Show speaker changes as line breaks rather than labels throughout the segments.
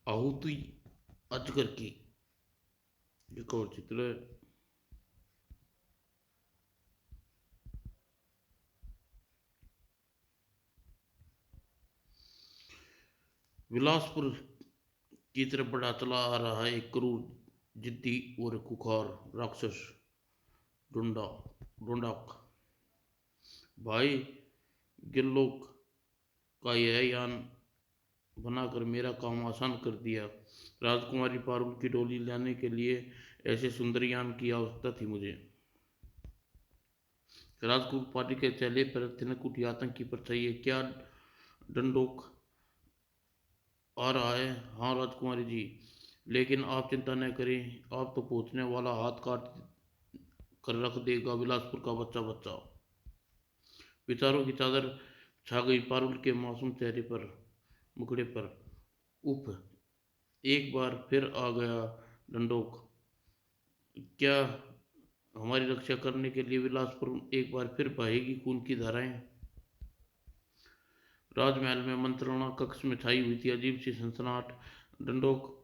आहुति अजगर की एक और चित्र है। बिलासपुर की तरफ बढ़ा चला आ रहा है एक क्रूर, जिद्दी और खुखार राक्षस ढूंढा ढूंढाक। भाई गिरलोक का यह यान बनाकर मेरा काम आसान कर दिया। राजकुमारी पारुल की डोली लाने के लिए ऐसे सुंदर यान की आवश्यकता थी मुझे। राजकुमारी के चेहरे पर तिनक उठी आतंक की परछाई है। क्या डंडोक आ रहा है? हाँ राजकुमारी जी, लेकिन आप चिंता न करें, आप तो पहुंचने वाला हाथ काट कर रख देगा बिलासपुर का बच्चा बच्चा। विचारों की चादर छा गई पारुल के मासूम चेहरे पर, मुखड़े पर। उफ, एक बार फिर आ गया डंडोक। क्या हमारी रक्षा करने के लिए बिलासपुर एक बार फिर बहेगी खून की धाराएं? राजमहल में मंत्रणा कक्ष में छाई हुई थी अजीब सी सनसनाहट। डंडोक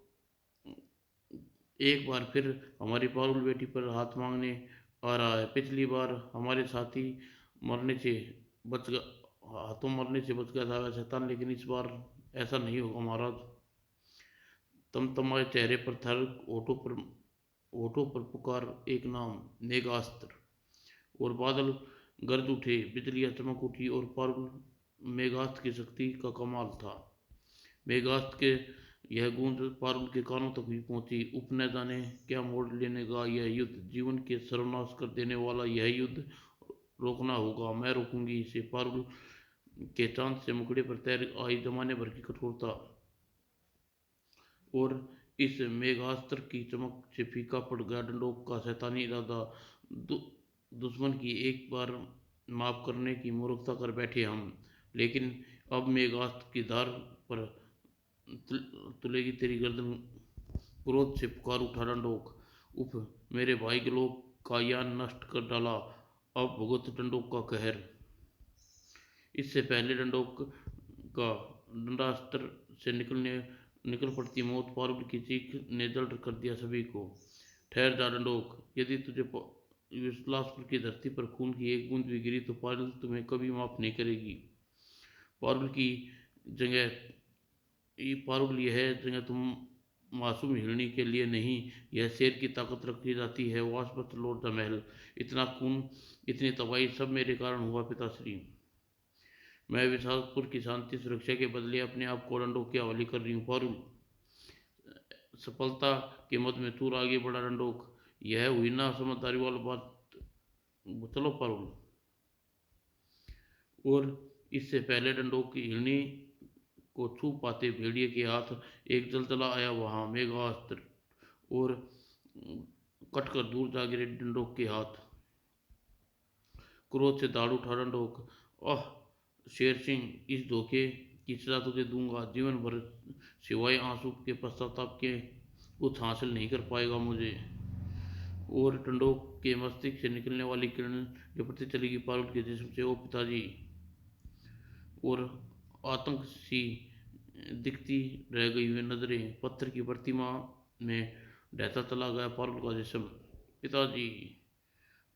एक बार फिर हमारी पारुल बेटी पर हाथ मांगने आ रहा है। पिछली बार हमारे साथी मरने से बच गया, हाथों मरने से बच गया था वह शैतान, लेकिन इस बार ऐसा नहीं होगा महाराज। तमतमाए चेहरे पर थर, होठों पर पुकार एक नाम, मेघास्त्र। और बादल गरज उठे, बिजलियां चमक उठी और पारुल मेघास्त्र की शक्ति का कमाल था। मेघास्त्र के यह गूंज पारुल के कानों तक भी पहुंची। उप न जाने क्या मोड़ लेने का यह युद्ध, जीवन के सर्वनाश कर देने वाला यह युद्ध रोकना होगा। मैं रोकूंगी इसे। पारुल के चांद से मुखड़े पर तैर आई जमाने भर की कठोरता, और इस मेघास्त्र की चमक से फीका पड़ गया डंडोक का शैतानी इरादा। दु, दुश्मन की एक बार माफ करने की मूर्खता कर बैठे हम, लेकिन अब मेघास्त्र की धार पर तुलेगी तेरी गर्दन। क्रोध से पुकार उठा डंडोक। उफ, मेरे भाई के लोग का यान नष्ट कर डाला, अब भुगत डंडोक का कहर। इससे पहले डंडोक का डंडास्त्र से निकल पड़ती मौत पारुल की चीख ने जड़ कर दिया सभी को। ठहर जा डंडोक, यदि तुझे बिलासपुर की धरती पर खून की एक बूंद भी गिरी तो पारुल तुम्हें कभी माफ नहीं करेगी। पारुल की जगह पारुल, यह जगह तुम मासूम हिरणी के लिए नहीं, यह शेर की ताकत रखी जाती है। वाशपत लौट जा महल। इतना खून, इतनी तबाही सब मेरे कारण हुआ पिताश्री। मैं विशालपुर की शांति सुरक्षा के बदले अपने आप को डंडोक के हवाले कर रही हूँ। पारुल सफलता के मद में तूर आगे बढ़ा डंडोक। यह हुई ना समझदारी वाली बात। चलो पारुल। और इससे पहले डंडोक की हिरणी को छू पाते भेड़िए के हाथ एक जलजला आया वहां मेघास्त्र, और कटकर दूर जा गिरे डंडोक के हाथ। क्रोध से दाढ़ उठा डंडोक। आह शेर सिंह, इस धोखे की सजा तुझे दूंगा। जीवन भर सिवाय आंसू के पश्चाताप के कुछ हासिल नहीं कर पाएगा मुझे। और डंडोक के मस्तिष्क से निकलने वाली किरण झपटती चलेगी पारुल के जिस्म से। ओ पिताजी। और आतंक सी दिखती रह गई हुई नजरें, पत्थर की प्रतिमा में ढहता चला गया पारुल का जिस्म। पिताजी।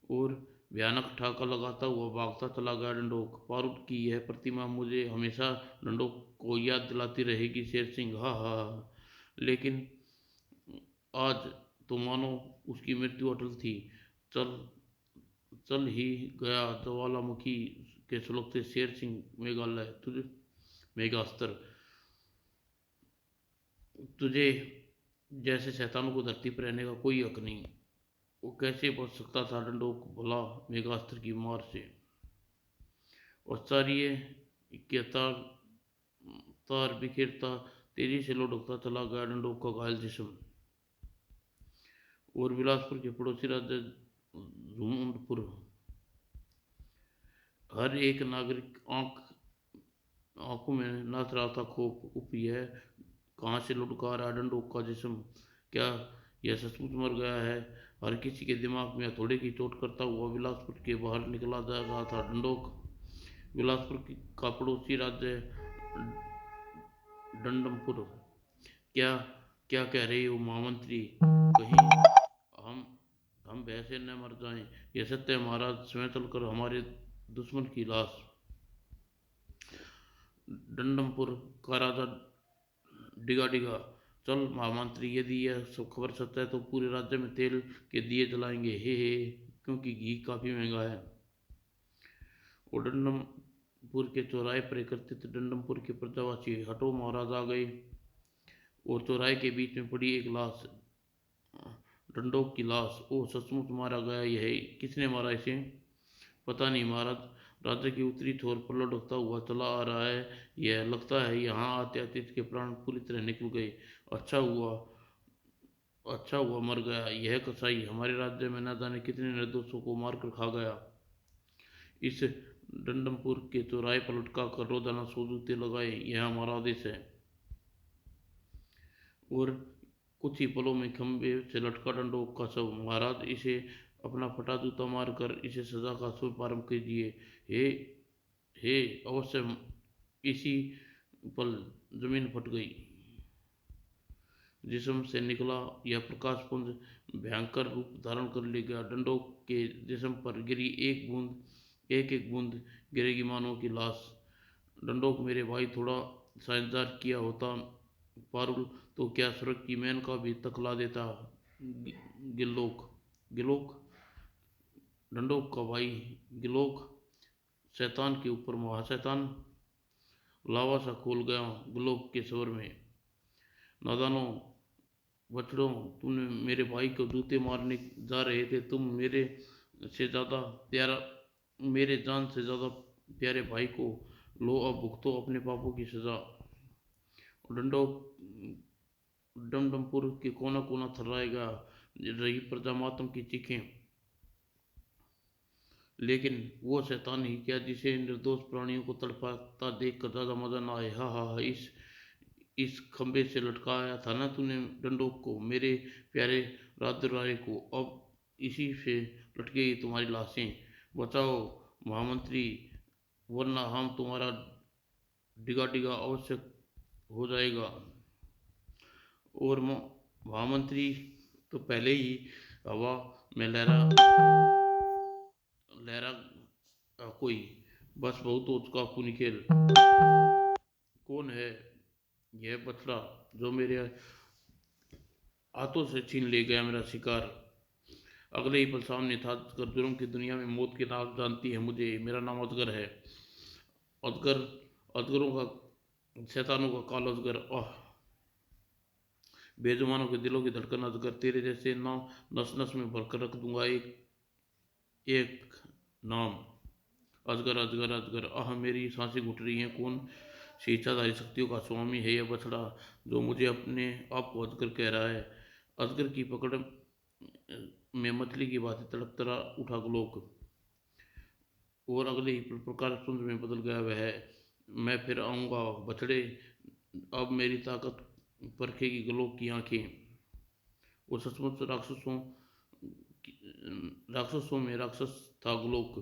और भयानक ठाका लगाता हुआ भागता चला गया डंडोक। पारुल की यह प्रतिमा मुझे हमेशा डंडोक को याद दिलाती रहेगी शेर सिंह। हा हा हा। लेकिन आज तो मानो उसकी मृत्यु अटल थी। चल चल ही गया ज्वालामुखी के सुलगते शेर सिंह। मेघालय तुझे, मेघास्त्र, तुझे जैसे शैतानों को धरती पर रहने का कोई हक नहीं। वो कैसे बच सकता था डंडोक भला मेघास्त्र की मार से? आश्चर्य के तार बिखेरता तेजी से लुढ़कता चला गया डंडोक का घायल जिस्म। और बिलासपुर के पड़ोसी राज्य झुंझुनपुर, हर एक नागरिक आंखों में नाच रहा था खौफ। उप, यह कहाँ से लुढ़का रहा डंडोक का जिस्म? क्या यह सचमुच मर गया है? हर किसी के दिमाग में हथौड़े की चोट करता हुआ बिलासपुर के बाहर निकला जा रहा था डंडोक। बिलासपुर का पड़ोसी राज्य डंडमपुर, क्या क्या कह रही हो महामंत्री? कहीं हम हम वैसे न मर जाएं। यह सत्य है महाराज, स्वयं चलकर हमारे दुश्मन की लाश। डंडमपुर का राजा डिगा डिगा, चल महामंत्री, यदि यह सब खबर सच है तो पूरे राज्य में तेल के दिए जलाएंगे, हे, क्योंकि घी काफी महंगा है। और डंडमपुर के चौराहे पर एकत्रित डंडमपुर के प्रजावासी, हटो महाराज आ गए। और चौराहे के बीच में पड़ी एक लाश, डंडोक की लाश। ओह, सचमुच मारा गया। यह किसने मारा इसे? पता नहीं महाराज, राज्य की उत्तरी छोर पर लुढ़कता हुआ चला आ रहा है। यह लगता है यहाँ आते आते इसके प्राण पूरी तरह निकल गए। अच्छा हुआ, अच्छा हुआ मर गया। यह कसाई हमारे राज्य में न जाने कितने निर्दोषों को मार कर खा गया। इस डंडमपुर के चौराहे पर लटका कर रोजाना 100 जूते लगाए, यह हमारा आदेश है। और कुछ ही पलों में खंबे से लटका डंडों का शव। महाराज, इसे अपना फटा जूता मार कर इसे सजा का शुभ आरंभ कीजिए। हे, हे, अवश्य। इसी पल जमीन फट गई। जिस्म से निकला यह प्रकाश पुंज भयंकर रूप धारण कर ले गया। डंडों के जिस्म पर गिरी एक बूंद, एक एक बूंद गिरेगी मानो की लाश। डंडोक मेरे भाई, थोड़ा सा इंतजार किया होता पारुल, तो क्या स्वर्ग की मेनका भी तकला देता। गिलोक, गिलोक, डंडोक का भाई गिलोक, शैतान के ऊपर महाशैतान। लावा सा खोल गया गिलोक के स्वर में। नादानों, बछड़ों, तुमने मेरे भाई को जूते मारने जा रहे थे। तुम मेरे से ज़्यादा प्यारा, मेरे जान से ज़्यादा प्यारे भाई को लो, अब भुगतो अपने पापों की सज़ा। डंडो डमडमपुर के कोना कोना थर्राएगा रही प्रजा मातम की चीखें। लेकिन वो शैतान ही क्या जिसे निर्दोष प्राणियों को तड़पाता देख कर ज़्यादा मजा ना आए। हा हा हा, इस खंबे से लटकाया था ना तूने डंडोक को, मेरे प्यारे राजदुलारे को, अब इसी से लटकेगी तुम्हारी लाशें। बचाओ महामंत्री, वरना हम तुम्हारा डिगा डिगा अवश्य हो जाएगा। और महामंत्री तो पहले ही हवा में लहरा लहरा कोई, बस बहुत हो चुका खूनी खेल। कौन है यह बछड़ा जो मेरे हाथों से छीन ले गया मेरा शिकार? अगले ही पल सामने था अजगर। जुर्म की दुनिया में मौत की नाक जानती है मुझे, मेरा नाम अजगर है। अजगर, अजगरों का, शैतानों का काल अजगर। आह, बेजुबानों के दिलों की धड़कन अजगर, तेरे जैसे नाम नस नस में भरकर रख दूंगा एक एक नाम। अजगर, अजगर, अजगर, आह, मेरी सांसें घुट रही हैं। कौन सी इच्छाधारी शक्तियों का स्वामी है यह बछड़ा जो मुझे अपने आप को अजगर कह रहा है? अजगर की पकड़ में मछली की बातें तड़प उठा ग्लोक। और अगले ही प्रकाश पुंज में बदल गया वह। मैं फिर आऊँगा बछड़े, अब मेरी ताकत परखेगी ग्लोक की आंखें। वो सचमुच राक्षसों में राक्षस था ग्लोक।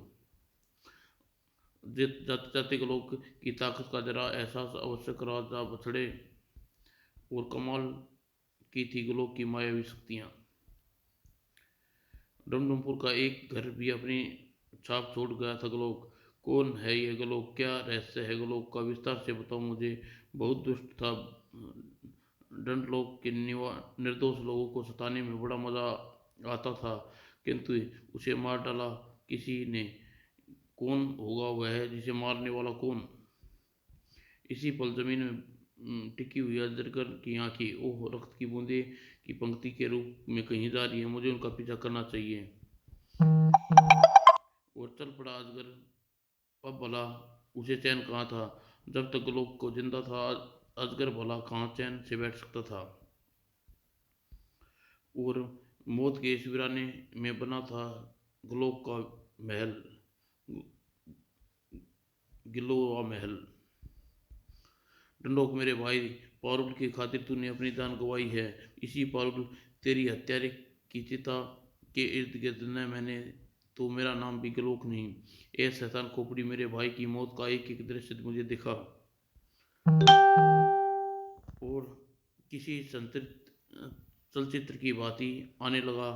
जाते जाते ग्लोक की ताकत का जरा एहसास अवश्य करा जा बछड़े। और कमाल की थी ग्लोक की मायावी शक्तियाँ। डमडमपुर का एक घर भी अपनी छाप छोड़ गया था ग्लोक। कौन है ये ग्लोक? क्या रहस्य है ग्लोक का? विस्तार से बताओ मुझे। बहुत दुष्ट था डंडलोक के निर्दोष लोगों को सताने में बड़ा मजा आता था, किंतु उसे मार डाला किसी ने। कौन होगा वह जिसे मारने वाला? कौन? इसी पल जमीन में टिकी हुई अजगर की आंखें, ओह, रक्त की बूंदें की पंक्ति के रूप में कहीं जा रही है। मुझे उनका पीछा करना चाहिए। और चल पड़ा अजगर। अब भला उसे चैन कहाँ था? जब तक लोग को जिंदा था अजगर भला कहाँ चैन से बैठ सकता था? और मौत के इस वीराने में बना था ग्लोक का महल, गिलोआ महल। डंडोक मेरे भाई, पारुल की खातिर तूने अपनी जान गंवाई है। इसी पारुल तेरी हत्यारे की चिता के इर्द गिर्द न मैंने तो मेरा नाम भी गलोक नहीं। ए शैतान खोपड़ी, मेरे भाई की मौत का एक एक दृश्य मुझे दिखा। और किसी संतृप्त चलचित्र की भांति आने लगा।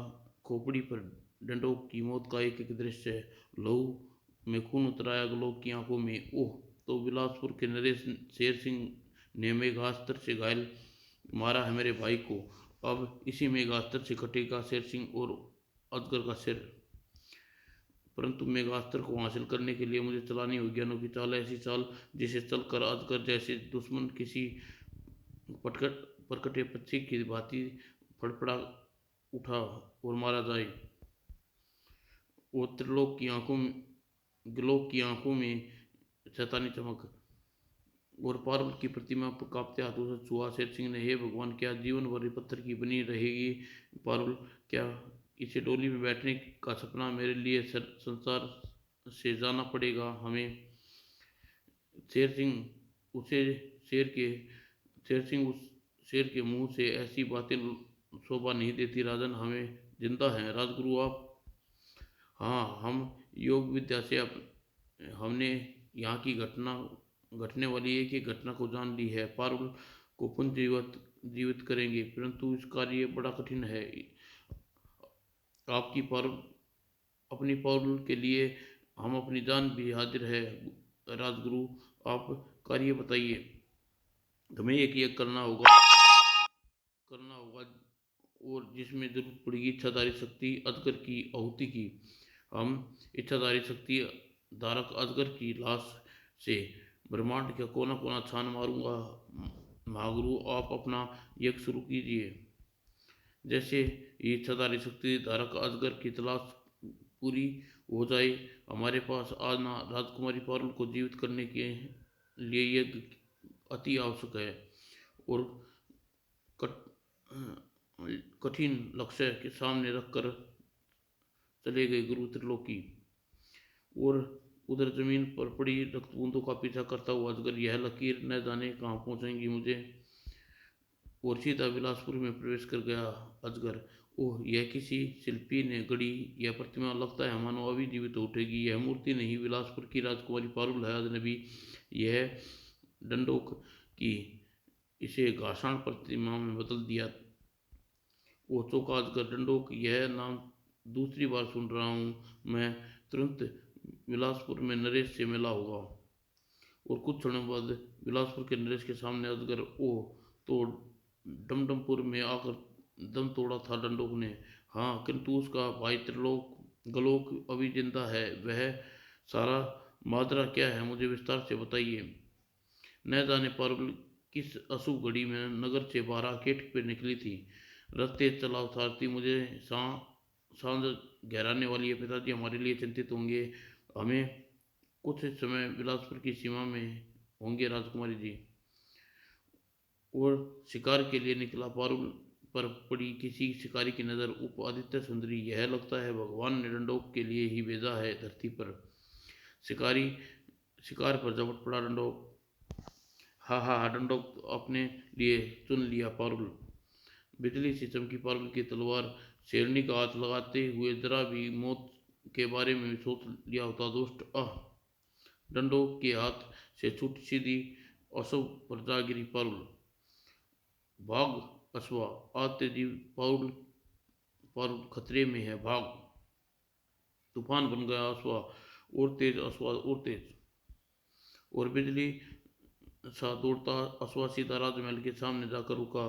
खोपड़ी पर डंडोक की मौत का एक एक दृश्य, लहू में खून उतराया गलोक की आंखों में। ओह, तो बिलासपुर के नरेश शेर सिंह ने मेघास्त्र से घायल मारा है मेरे भाई को। अब इसी मेघास्त्र से कटेगा शेर सिंह और अजगर का सिर। परंतु मेघास्त्र को हासिल करने के लिए मुझे चलानी होगी अनोखी चाल, ऐसी चाल जिसे चलकर अजगर जैसे दुश्मन किसी पटकट परकटे पक्षी की भांति फड़फड़ा उठा और मारा जाए। वो त्रिलोक की आंखों में, ग्लोक की आंखों में शैतानी चमक, और पार्वती की प्रतिमा पर कांपते हाथों से छुआ शेर सिंह ने। हे भगवान, क्या जीवन भर पत्थर की बनी रहेगी पारुल? क्या इसे डोली में बैठने का सपना मेरे लिए संसार से जाना पड़ेगा हमें? शेर सिंह उसे शेर के शेर सिंह उस शेर के मुंह से ऐसी बातें शोभा नहीं देती। राजन, हमें जिंदा हैं राजगुरु आप। हाँ, हम योग विद्या से हमने यहाँ की घटना घटने वाली एक एक घटना को जान ली है। पारुल को पुनः जीवित जीवित करेंगे, परंतु इस कार्य बड़ा कठिन है। आपकी पारुल अपनी पारुल के लिए हम अपनी जान भी हाजिर है राजगुरु। आप कार्य बताइए। हमें एक एक करना होगा और जिसमें जरूरत पड़ेगी इच्छाधारी शक्ति अजगर की आहुति की। हम इच्छाधारी शक्ति धारक अजगर की लाश से ब्रह्मांड का कोना कोना छान मारूंगा। महागुरु, आप अपना यज्ञ शुरू कीजिए। जैसे ये इच्छाधारी शक्ति धारक अजगर की तलाश पूरी हो जाए, हमारे पास आज ना राजकुमारी पारुल को जीवित करने के लिए यज्ञ अति आवश्यक है। और कठिन लक्ष्य के सामने रखकर चले गए गुरु त्रिलोकी। और उधर जमीन पर पड़ी रक्त बूंदों का पीछा करता हुआ अजगर, यह लकीर न जाने कहाँ पहुंचाएंगी मुझे, और सीधा बिलासपुर में प्रवेश कर गया अजगर। ओह, यह किसी शिल्पी ने गढ़ी यह प्रतिमा, लगता है मानो अभी जीवित उठेगी। यह मूर्ति नहीं, बिलासपुर की राजकुमारी पारुल है अजनबी। यह डंडोक की इसे घाषण प्रतिमा में बदल दिया। वो चौंका अजगर, डंडोक, यह नाम दूसरी बार सुन रहा हूँ मैं। तुरंत बिलासपुर में नरेश से मिला होगा। और कुछ क्षणों बाद बिलासपुर के नरेश के सामने अजगर। ओह, तो डमडमपुर में आकर दम तोड़ा था डंडोक ने। हाँ, किंतु उसका भाई त्रिलोक गलोक अभी जिंदा है। वह सारा माजरा क्या है, मुझे विस्तार से बताइए। न जाने पारुल किस अशुभ घड़ी में नगर से बाहर आकेट पे निकली थी। रस्ते चला उतारती मुझे सांझ गहराने वाली है। पिताजी हमारे लिए चिंतित होंगे। हमें कुछ समय बिलासपुर की सीमा में होंगे राजकुमारी जी। और शिकार के लिए निकला पारुल पर पड़ी किसी शिकारी की नज़र। उप आदित्य सुंदरी, यह लगता है भगवान ने डंडोक के लिए ही भेजा है धरती पर। शिकारी शिकार पर झपट पड़ा डंडोक। हा हा हा, डंडोक अपने लिए चुन लिया पारुल। बिजली सी चमकी पारुल की तलवार। शेरनी का हाथ लगाते हुए जरा भी मौत के बारे में सोच लिया होता दुष्ट। आह, डंडोक के हाथ से छूट सीधी अशुभ पर जा गिरी पारुल। भाग अश्वा, आज तेजी पारुल, पारुल खतरे में है, भाग। तूफान बन गया अश्वा, और तेज अश्वा और तेज। और बिजली सा दौड़ता अश्वा सीधा राजमहल के सामने जाकर रुका।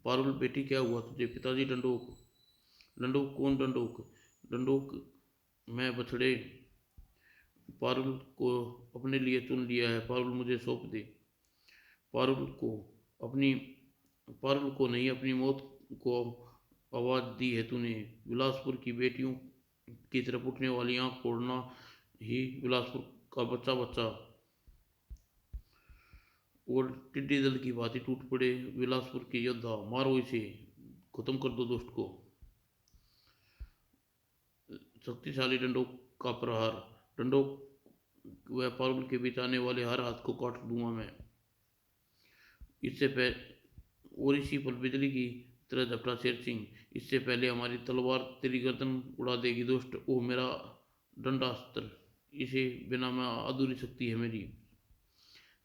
पारुल बेटी, क्या हुआ तुझे? पिताजी, डंडोक। डंडोक? कौन डंडोक? डंडोक मैं बछड़े। पारुल को अपने लिए चुन लिया है। पारुल मुझे सौंप दे। पारुल को अपनी पारुल को नहीं, अपनी मौत को आवाज दी है तूने। बिलासपुर की बेटियों की तरफ उठने वाली आंख फोड़ना ही बिलासपुर का बच्चा बच्चा। और टिड्डी दल की भांति टूट पड़े बिलासपुर के योद्धा। मारो इसे, खत्म कर दो दुष्ट को। शक्तिशाली डंडोक का प्रहार। डंडोक व पारुल के बीच आने वाले हर हाथ को काट दूंगा मैं। इससे पहले और इसी पल बिजली की तरह झपटा शेर सिंह। इससे पहले हमारी तलवार तेरी गर्दन उड़ा देगी दुष्ट। ओह मेरा दंडास्त्र, इसे बिना मैं अधूरी शक्ति है मेरी।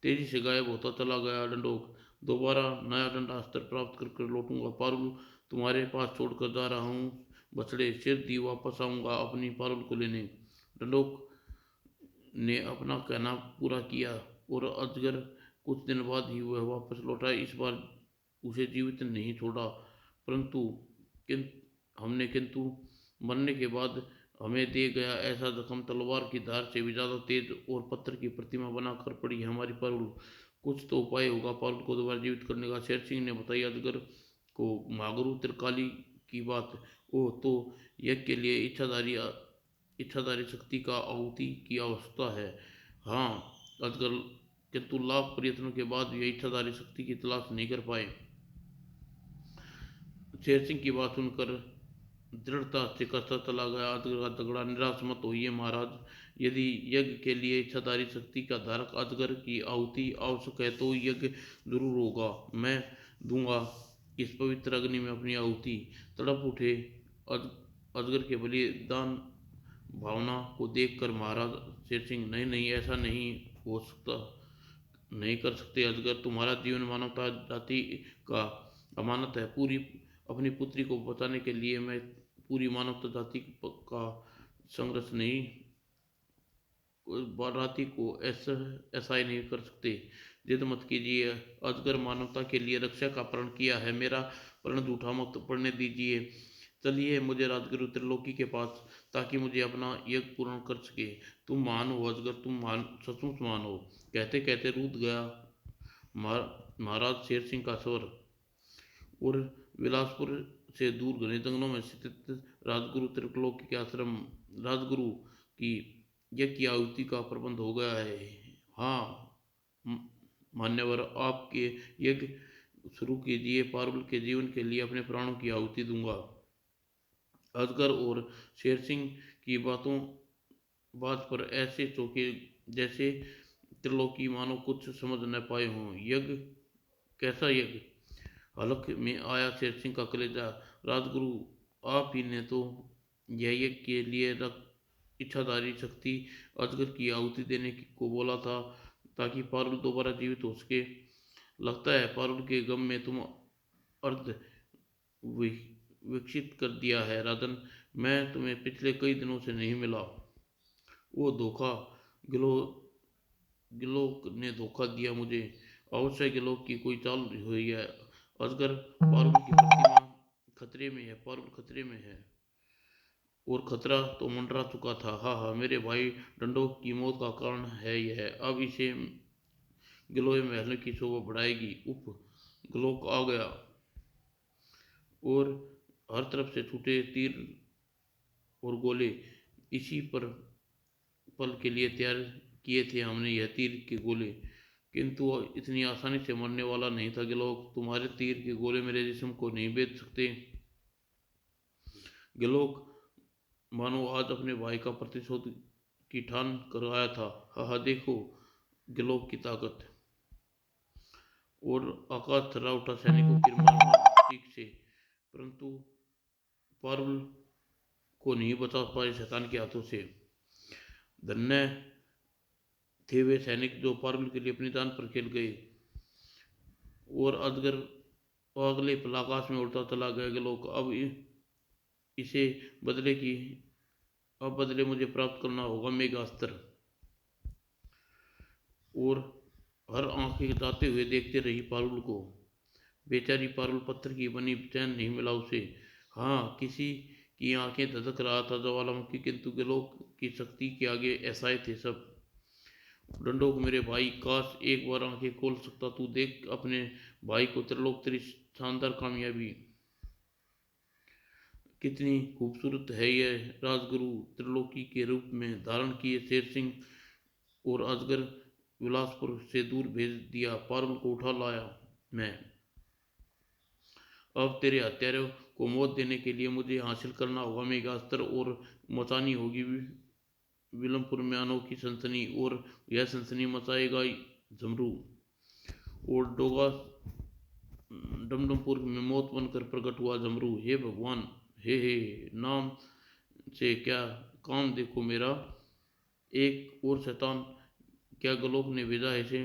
तेजी से गायब होता चला गया डंडोक। दोबारा नया दंड अस्त्र प्राप्त कर लौटूंगा। पारुल तुम्हारे पास छोड़कर जा रहा हूँ बछड़े, सिर दी वापस आऊंगा अपनी पारुल को लेने। डंडोक ने अपना कहना पूरा किया और अजगर कुछ दिन बाद ही वह वापस लौटा। इस बार उसे जीवित नहीं छोड़ा, परंतु किन किंतु मरने के बाद हमें दे गया ऐसा जख्म तलवार की धार से भी ज्यादा तेज और पत्थर की प्रतिमा बनाकर पड़ी है हमारी पारुल। कुछ तो उपाय होगा पारुल को दोबारा जीवित करने का। शेर सिंह ने बताया अजगर को मागरू त्रिकाली की बात। ओह, तो यज्ञ के लिए इच्छाधारी शक्ति का आहुति की आवश्यकता है। हाँ अजगर, किंतु लाख प्रयत्नों के बाद भी इच्छाधारी शक्ति की तलाश नहीं कर पाए। शेर सिंह की बात सुनकर दृढ़ता से कसता चला गया अजगर का तगड़ा। निराश मत होइए महाराज, यदि यज्ञ के लिए इच्छाधारी शक्ति का धारक अजगर की आहुति आवश्यक है तो यज्ञ जरूर होगा। मैं दूंगा इस पवित्र अग्नि में अपनी आहुति। तड़प उठे अज, अजगर के बलिदान भावना को देखकर महाराज शेर सिंह, नहीं नहीं, ऐसा नहीं हो सकता, नहीं कर सकते अजगर। तुम्हारा जीवन मानवता जाति का अमानत है। पूरी अपनी पुत्री को बचाने के लिए मैं पूरी मानवता जाति का संघर्ष नहीं, बाराती को ऐसा ही नहीं कर सकते। जिद मत कीजिए अजगर, मानवता के लिए रक्षा का प्रण किया है, मेरा प्रण झूठा मत पड़ने दीजिए। चलिए मुझे राजगुरु त्रिलोकी के पास, ताकि मुझे अपना यज्ञ पूर्ण कर सके। तुम महान हो अजगर, तुम महान, सचमुच महान हो। कहते कहते रूठ गया महाराज शेर सिंह का स्वर। और बिलासपुर से दूर घने जंगलों में स्थित राजगुरु त्रिलोकी के आश्रम, राजगुरु की यज्ञ की आहुति का प्रबंध हो गया है। हाँ मान्यवर, आपके यज्ञ शुरू कीजिए, पारुल के जीवन के लिए अपने प्राणों की आहुति दूंगा। अजगर और शेर सिंह की बात पर ऐसे चौंके जैसे त्रिलोकी मानो कुछ समझ न पाए हों। यज्ञ? कैसा यज्ञ? हलक में आया शेर सिंह का कलेजा। राजगुरु, आप ही ने तो यह यज्ञ के लिए इच्छाधारी शक्ति अजगर की आहुति देने को बोला था, ताकि पारुल दोबारा जीवित हो सके। लगता है पारुल के गम में तुम अर्ध विकसित कर दिया है राजन। मैं तुम्हें पिछले कई दिनों से नहीं मिला। वो धोखा, गिलो गिलोक ने धोखा दिया मुझे। अवश्य गिलोक की कोई चाल हुई है। अजगर, पारुल की प्रतिमा खतरे में है, पारुल खतरे में है। और खतरा तो मंडरा चुका था। हाँ हाँ, मेरे भाई डंडोक की मौत का कारण है यह। अब इसे गिलोय महल की शोभा बढ़ाएगी। उफ, गिलोक आ गया। और हर तरफ से छूटे तीर और गोले। इसी पर पल के लिए तैयार किए थे हमने यह तीर के गोले, किंतु इतनी आसानी से मरने वाला नहीं था गिलोक। तुम्हारे तीर के गोले मेरे जिस्म को नहीं बेच सकते गिलोक। मानो आज अपने भाई का प्रतिशोध की ठान कर आया था। हा देखो गिलोक की ताकत। और आकाश थर्रा उठा सैनिकों की मार चीख से, परंतु पारुल को नहीं बचा पाए शैतान के हाथों से। धन्य थे वे सैनिक जो पारुल के लिए अपनी जान पर खेल गए। और अजगर अगले पल आकाश में उड़ता चला गया गिलोक। अब इसे बदले की अब बदले मुझे प्राप्त करना होगा मेघास्त्र। और हर आंखें जाते हुए देखते रही पारुल को। बेचारी पारुल, पत्थर की बनी, चैन नहीं मिला उसे। हाँ, किसी की आंखें धधक रहा था ज्वालामुखी, किंतु गिलोक की शक्ति के आगे ऐसाए थे सब। डंडोक मेरे भाई, काश एक बार आंखें खोल सकता तू। देख अपने भाई को, त्रिलोक तेरी शानदार कामयाबी। कितनी खूबसूरत है यह राजगुरु त्रिलोकी के रूप में धारण किए शेर सिंह और अजगर बिलासपुर से दूर भेज दिया। पारुल को उठा लाया मैं। अब तेरे हत्यारों को मौत देने के लिए मुझे हासिल करना होगा मेघास्त्र, और मचानी होगी विलमपुर में अनोखी सनसनी। और यह सनसनी मचाएगा झमरू। और डोगा डमडमपुर में मौत बनकर प्रकट हुआ झमरू। हे भगवान, हे नाम से क्या काम देखो मेरा। एक और शैतान क्या गलोक ने भेजा है इसे।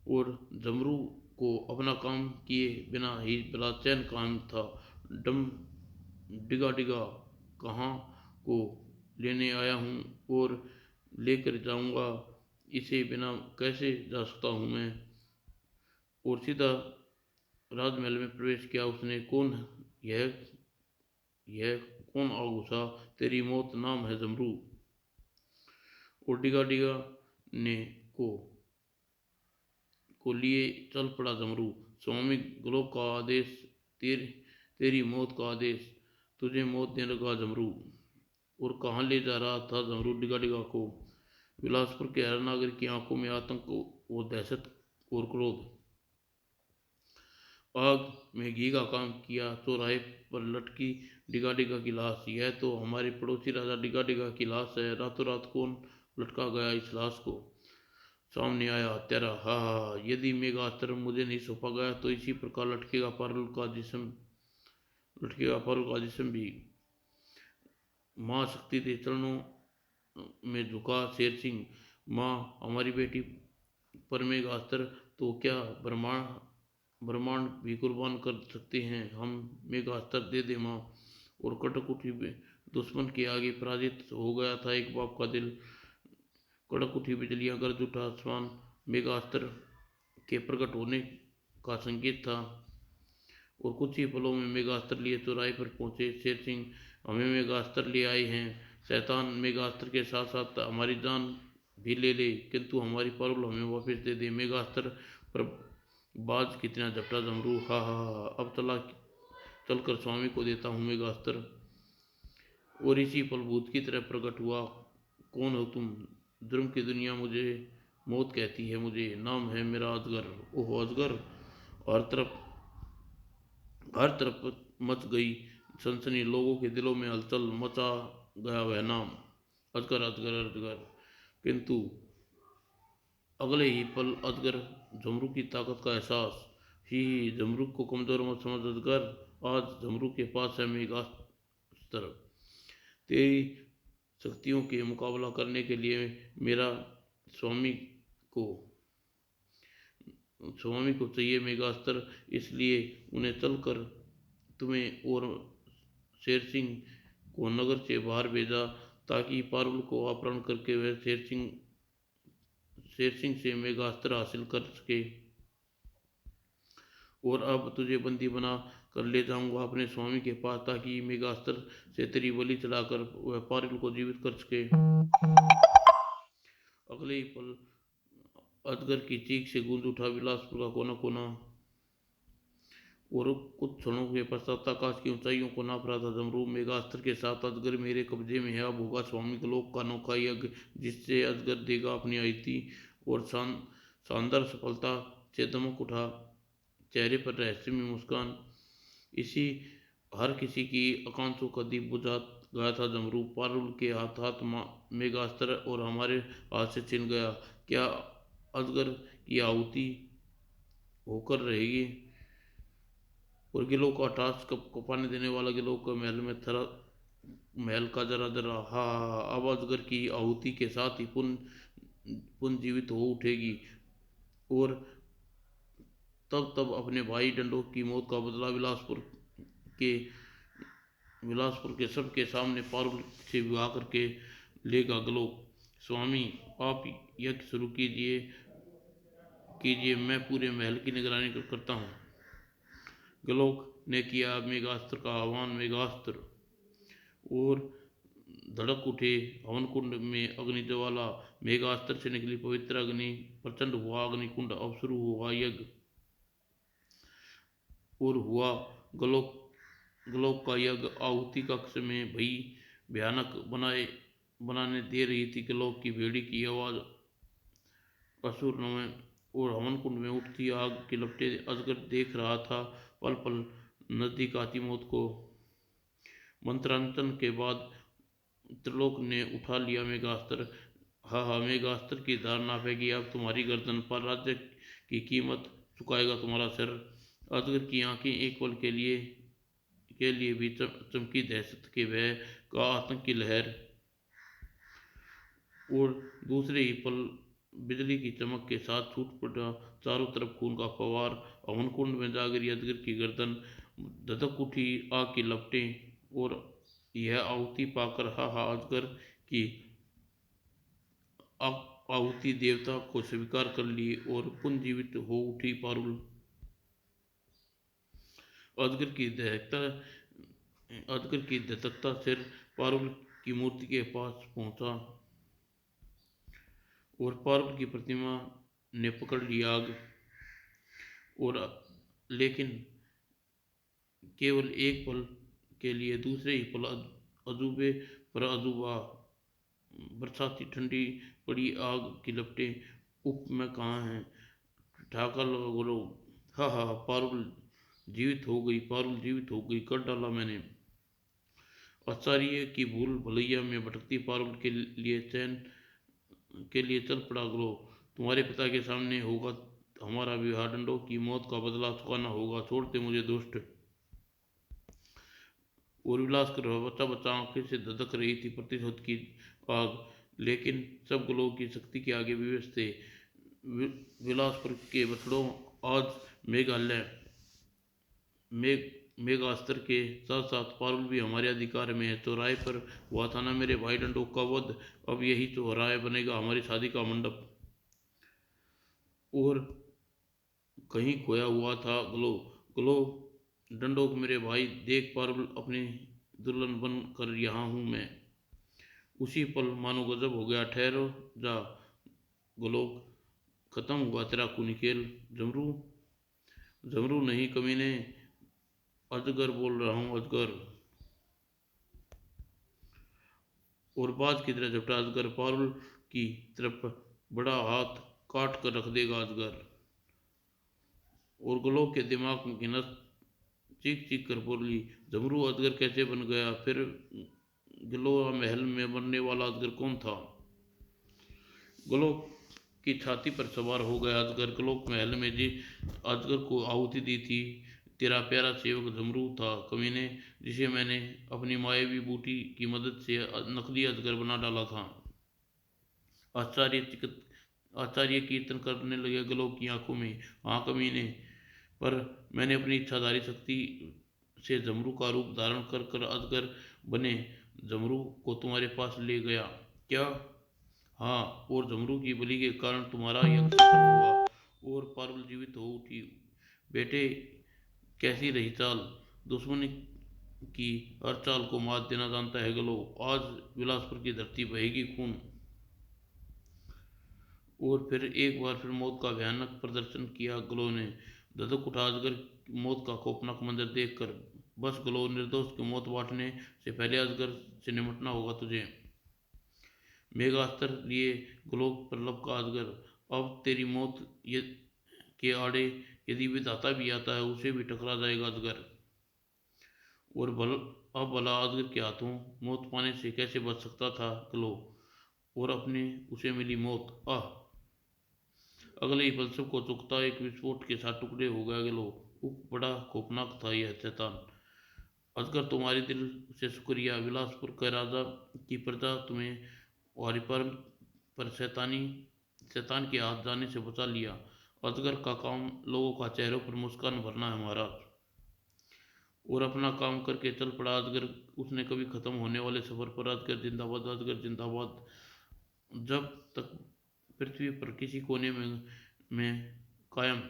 और जमरू को अपना काम किए बिना ही बला चैन काम था। डम डिगा डिगा कहाँ को लेने आया हूँ और लेकर जाऊँगा इसे, बिना कैसे जा सकता हूँ मैं। और सीधा राजमहल में प्रवेश किया उसने। यह यह कौन आ घुसा, तेरी मौत नाम है जमरू। और डिगा डिगा ने को को लिए चल पड़ा जमरू। स्वामी ग्लोब का आदेश, तेर, तेरी मौत का आदेश, तुझे मौत देने लगा जमरू। और कहाँ ले जा रहा था जमरू डिगा डिगा को? बिलासपुर के हर नागरिक की आंखों में आतंक और दहशत और क्रोध। आग में घी का काम किया, चौराहे पर लटकी डिगा डिगा की लाश। यह तो हमारे पड़ोसी राजा डिगा डिगा की लाश है। रातों रात कौन लटका गया इस लाश को? सामने आया हत्यारा। हा हा, यदि मेघास्त्र मुझे नहीं सौंपा गया तो इसी प्रकार लटकेगा पारुल का जिस्म भी। माँ शक्ति के चरणों में झुका शेर सिंह। माँ, हमारी बेटी पर मेघास्त्र तो क्या ब्रह्मांड ब्रह्मांड भी कुर्बान कर सकते हैं हम। मेघास्त्र दे दे माँ। और कटक में दुश्मन के आगे पराजित हो गया था एक बाप का दिल। कड़क उठी बिजलियां, गरज उठा आसमान। मेघास्त्र के प्रकट होने का संकेत था। और कुछ ही पलों में मेघास्त्र लिए चौराहे पर पहुंचे शेर सिंह। हमें मेघास्त्र ले आए हैं शैतान। मेघास्त्र के साथ साथ हमारी जान भी ले ले, किंतु हमारी पारुल हमें वापस दे दे। मेघास्त्र पर बाज कितना झपटा जमरू। हा हा हा, अब चलकर स्वामी को देता हूँ मेघास्त्र। और इसी पल भूत की तरह प्रकट हुआ। कौन हो तुम? जुर्म की दुनिया मुझे मौत कहती है, मुझे नाम है मेरा अजगर। ओह अजगर! हर तरफ हर तरफ मच गई सनसनी, लोगों के दिलों में हलचल मचा गया वह नाम, अजगर अजगर अजगर। किंतु अगले ही पल अजगर झमरू की ताकत का एहसास। ही झमरू को कमजोर मत समझ अजगर, आज झमरू के पास है मेघास्त्र। तेरी शक्तियों के मुकाबला करने के लिए मेरा स्वामी को स्वामी को चाहिए मेघास्त्र। इसलिए उन्हें चलकर तुम्हें और शेर सिंह को नगर से बाहर भेजा, ताकि पारुल को अपहरण करके वह शेर सिंह से मेघास्त्र हासिल कर सके। और अब तुझे बंदी बना कर ले जाऊंगा अपने स्वामी के पास, ताकि मेघास्त्र से तेरी बलि चढ़ाकर वह पारुल को जीवित कर सके। अगले ही पल अजगर की चीख से गूंज उठा बिलासपुर का कोना कोना। और कुछ क्षणों के पश्चात आकाश की ऊंचाइयों को नाप रहा था जमरू। मेघास्त्र के साथ अजगर मेरे कब्जे में है। अब होगा स्वामी लोक का अनोखा यज्ञ, जिससे अजगर देगा अपनी आयति। और शानदार सफलता से दमक उठा चेहरे पर रहस्यमय मुस्कान। इसी हर किसी की आकांक्षों का दीप बुझा गया था जमरू। पारुल के हाथ हाथ मेघास्त्र और हमारे हाथ से छिन गया। क्या अजगर की आहुति होकर रहेगी? और गिलों का टास्क को पाने देने वाला गिलों का महल का जरा जरा। हा अब अजगर की आहुति के साथ ही पुनर्जीवित हो उठेगी। और तब अपने भाई डंडोक की मौत का बदला के सबके सामने पारुल से विवाह करके लेगा गलोक। स्वामी, आप यज्ञ शुरू कीजिए कीजिए, मैं पूरे महल की निगरानी करता हूँ। गलोक ने किया मेघास्त्र का आह्वान। मेघास्त्र और धड़क उठे हवन कुंड में अग्नि ज्वाला। मेघास्त्र से निकली पवित्र अग्नि। प्रचंड हुआ अग्निकुंड। अब शुरू हुआ यज्ञ। और हुआ गलोक गलोक का यज्ञ। आहुति कक्ष में भयानक बनाने दे रही थी गलोक की भेड़ी की आवाज असुर में। और हवन कुंड में उठती आग की लपटें अजगर देख रहा था, पल पल नजदीक आती मौत को। मंत्रांतन के बाद त्रिलोक ने उठा लिया मेघास्त्र। हा हा, मेघास्त्र की धार नापेगी अब तुम्हारी गर्दन पर, राज्य की कीमत चुकाएगा तुम्हारा सिर। अजगर की आंखें एक पल के लिए भी चमकी, दहशत के भय का आतंक की लहर। और दूसरे ही पल बिजली की चमक के साथ छूट पड़ा। चारों तरफ खून का फवार। हवन कुंड में जा गिरी अजगर की गर्दन। धधक उठी आग की लपटें। और यह आहुति पाकर हा हा अजगर की आहुति देवता को स्वीकार कर ली और पुनर्जीवित हो उठी पारुल। अजगर की दहकता अजगर की दहकता सिर पारुल की मूर्ति के पास पहुंचा और पारुल की प्रतिमा ने पकड़ ली आग। और लेकिन केवल एक पल के लिए, दूसरे ही पल अजूबे पर अजूबा बरसाती ठंडी पड़ी आग की लपटें उप में कहाँ हैं, ठाका लो। हा हा पारुल जीवित हो गई, पारुल जीवित हो गई, कर डाला मैंने। आचार्य की भूल भुलैया में भटकती पारुल के लिए चल पड़ा ग्लो। तुम्हारे पिता के सामने होगा हमारा विवाह, डंडों की मौत का बदला चुकाना होगा, छोड़ते मुझे दुष्ट। और विलास कर बच्चा बच्चा आंखें से धधक रही थी प्रतिशोध की आग। लेकिन सब ग्लों की शक्ति के आगे विवश थे। विलासपुर के बछड़ों, आज मेघालय मेघ मेघास्त्र के साथ साथ पारुल भी हमारे अधिकार में है। चौराहे पर हुआ था ना मेरे भाई डंडोक का वध, अब यही चौराहा बनेगा हमारी शादी का मंडप। और कहीं खोया हुआ था ग्लो। ग्लो डंडोक मेरे भाई, देख पारुल अपनी दुल्हन बन कर यहाँ हूँ मैं। उसी पल मानो गजब हो गया, ठहरो जा ग्लो, खत्म हुआ तेरा खूनी खेल। जमरू, जमरू नहीं कमीने, अजगर बोल रहा हूँ अजगर। और बाज की तरह झपटा अजगर, पारुल की तरफ बड़ा हाथ, काट कर रख देगा अजगर। और ग्लो के दिमाग में नस चीख चीख कर बोली, जमरू अजगर कैसे बन गया, फिर ग्लो महल में मरने वाला अजगर कौन था। ग्लो की छाती पर सवार हो गया अजगर। ग्लोक महल में जी अजगर को आहुति दी थी तेरा प्यारा सेवक जमरू था कमीने, जिसे मैंने अपनी मायावी बूटी की मदद से नकली अजगर बना डाला था। आचार्य कीर्तन करने लगे ग्लो की आंखों में। हाँ कमीने, पर मैंने अपनी इच्छाधारी शक्ति से जमरू का रूप धारण कर कर अजगर बने जमरू को तुम्हारे पास ले गया। क्या? हाँ, और जमरू की बलि के कारण तुम्हारा यज्ञ सफल हुआ और पारुल जीवित हो उठी। बेटे, कैसी रही चाल, दुश्मन की हर चाल को मात देना जानता है ग्लो। आज बिलासपुर की धरती बहेगी खून। और फिर एक बार फिर मौत का भयानक प्रदर्शन किया ग्लो ने। धधक उठा अजगर मौत का खौफनाक मंजर देखकर। बस ग्लो, निर्दोष की मौत बांटने से पहले अजगर से निपटना होगा तुझे। मेघास्त्र लिए ग्लो पर लपका अजगर, अब तेरी मौत के आड़े यदि विधाता भी आता है उसे भी टकरा जाएगा अजगर। और अब भला अजगर के हाथों मौत पाने से कैसे बच सकता था ग्लो, और अपने उसे मिली मौत। आह! अगले ही पल सबको चौंकता एक विस्फोट के साथ टुकड़े हो गया ग्लो। उफ, बड़ा खौफनाक था यह शैतान। अजगर, तुम्हारे दिल से शुक्रिया। विलासपुर के राजा की प्रजा तुम्हें वारिपर पर शैतान के हाथ जाने से बचा लिया। अजगर का काम लोगों का चेहरों पर मुस्कान भरना है महाराज। और अपना काम करके चल पड़ा अजगर। उसने कभी खत्म होने वाले सफर पर अजगर जिंदाबाद, अजगर जिंदाबाद। जब तक पृथ्वी पर किसी कोने में कायम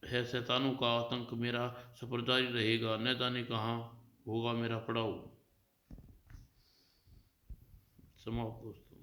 है शैतानों का आतंक, मेरा सफर जारी रहेगा, न जाने कहाँ होगा मेरा पड़ाव। समाप्त दोस्तों।